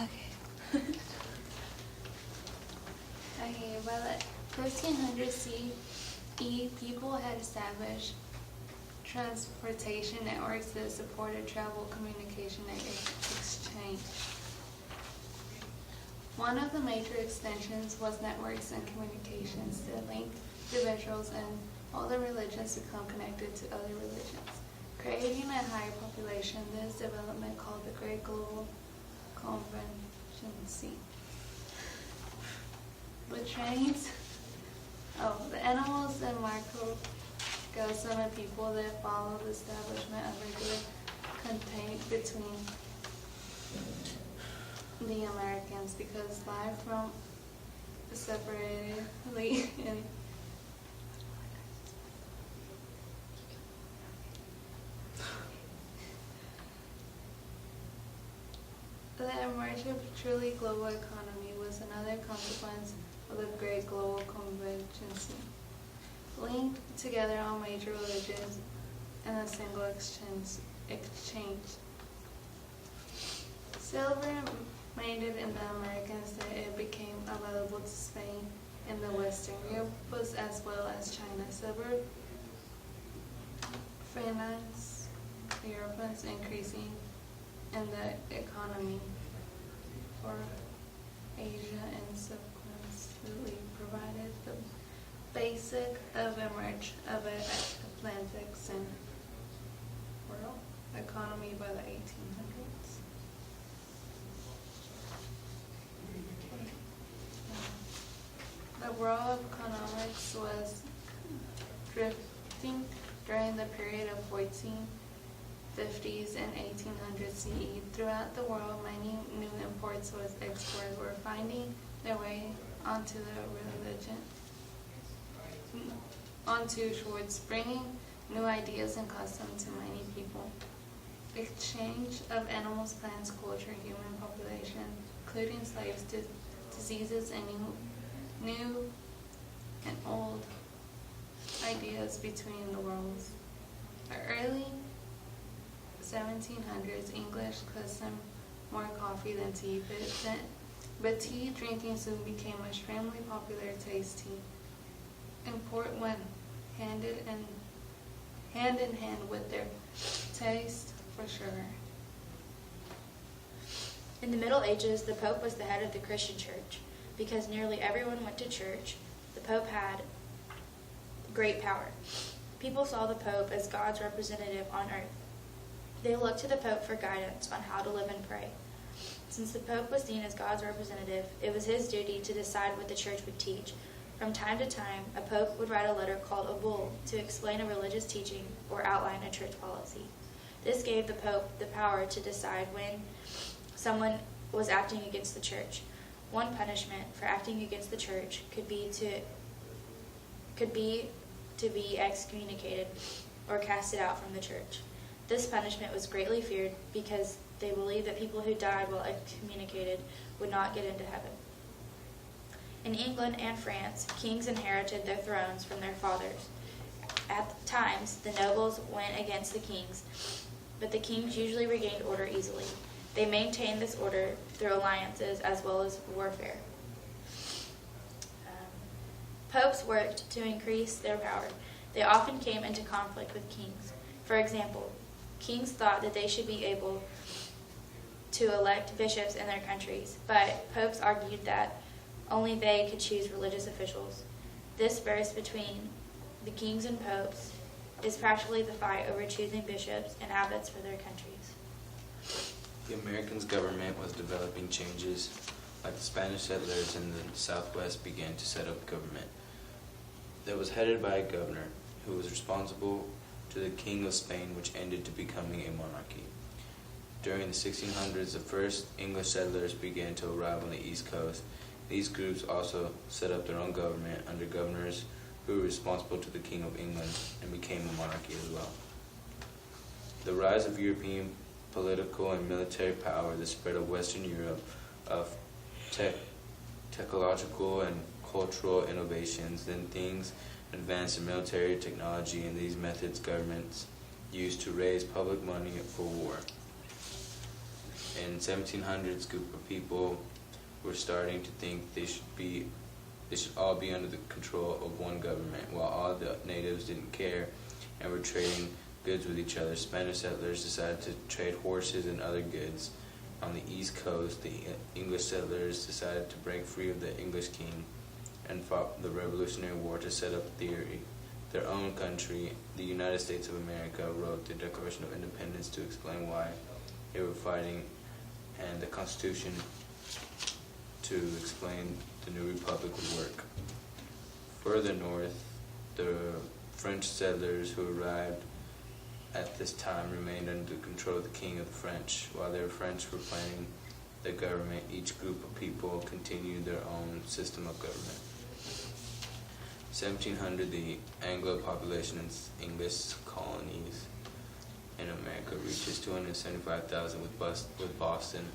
Okay. Okay, by the 1500 CE, people had established transportation networks that supported travel, communication, and exchange. One of the major extensions was networks and communications that linked individuals and all the religions to become connected to other religions, creating a higher population. This development called the Great Global Convergence. The trains, the animals and microcosm and people that follow the establishment of regular contact between the Americans, because life from separately in the emergence of a truly global economy was another consequence of the Great Global Convergence, linked together all major religions in a single exchange. Silver made it in the Americans that it became available to Spain and the Western Europe as well as China. Silver financed Europeans increasing in the economy for Asia and subsequently provided the basic of emerge of an Atlantic and world economy by the 1800s. The world of economics was drifting during the period of 1450s and 1800s CE. Throughout the world, many new imports or exports were finding their way onto shores, bringing new ideas and customs to many people. Exchange of animals, plants, culture, human population, including slaves, diseases, and new and old ideas between the worlds. The early 1700s, English consumed more coffee than tea, but tea drinking soon became extremely popular tasty. Import went hand in hand with their taste for sugar. In the Middle Ages, the Pope was the head of the Christian Church. Because nearly everyone went to church, the Pope had great power. People saw the Pope as God's representative on earth. They looked to the Pope for guidance on how to live and pray. Since the Pope was seen as God's representative, it was his duty to decide what the church would teach. From time to time, a Pope would write a letter called a bull to explain a religious teaching or outline a church policy. This gave the Pope the power to decide when someone was acting against the church. One punishment for acting against the church could be to be excommunicated or casted out from the church. This punishment was greatly feared because they believed that people who died while excommunicated would not get into heaven. In England and France, kings inherited their thrones from their fathers. At times, the nobles went against the kings, but the kings usually regained order easily. They maintained this order through alliances as well as warfare. Popes worked to increase their power. They often came into conflict with kings. For example, kings thought that they should be able to elect bishops in their countries, but popes argued that only they could choose religious officials. This verse between the kings and popes is practically the fight over choosing bishops and abbots for their countries. The American government was developing changes, like the Spanish settlers in the Southwest began to set up government that was headed by a governor who was responsible to the King of Spain, which ended to becoming a monarchy. During the 1600s, the first English settlers began to arrive on the East Coast. These groups also set up their own government under governors who were responsible to the King of England and became a monarchy as well. The rise of European political and military power, the spread of Western Europe, of technological and cultural innovations, then things advanced in military technology, and these methods governments used to raise public money for war. In 1700s, group of people were starting to think they should all be under the control of one government, while all the natives didn't care and were trading goods with each other. Spanish settlers decided to trade horses and other goods. On the East Coast, the English settlers decided to break free of the English king and fought the Revolutionary War to set up their own country. The United States of America wrote the Declaration of Independence to explain why they were fighting, and the Constitution to explain the new republic would work. Further north, the French settlers who arrived at this time remained under the control of the King of the French. While the French were planning the government, each group of people continued their own system of government. 1700, the Anglo population in English colonies in America reaches 275,000, with Boston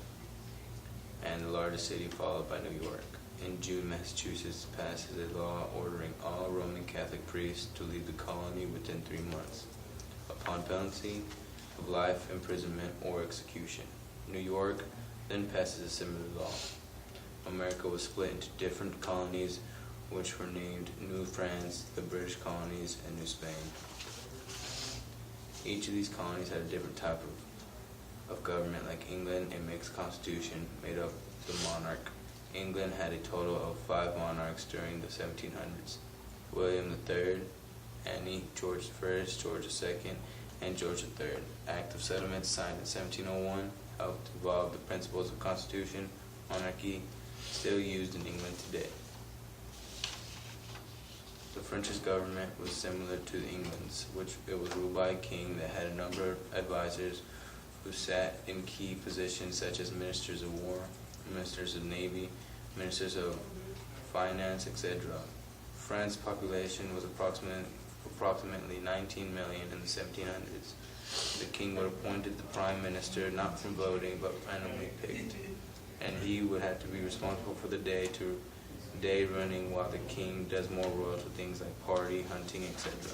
and the largest city followed by New York. In June, Massachusetts passes a law ordering all Roman Catholic priests to leave the colony within 3 months, upon penalty of life imprisonment or execution. New York then passes a similar law. America was split into different colonies, which were named New France, the British colonies, and New Spain. Each of these colonies had a different type of government. Like England, a mixed constitution made up the monarch. England had a total of 5 monarchs during the 1700s. William III, Anne, George I, George II, and George III. Act of Settlement signed in 1701 helped evolve the principles of constitution, monarchy, still used in England today. The French government was similar to England's, which it was ruled by a king that had a number of advisors who sat in key positions such as ministers of war, ministers of navy, ministers of finance, etc. France's population was approximately 19 million in the 1700s. The king would appoint the prime minister not from voting but randomly picked, and he would have to be responsible for the day running, while the king does more royal things like party, hunting, etc.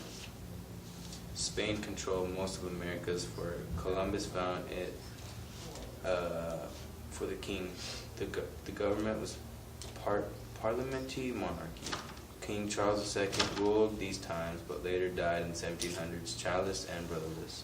Spain controlled most of Americas, for Columbus found it for the king. The government was parliamentary monarchy. King Charles II ruled these times, but later died in 1700s, childless and brotherless.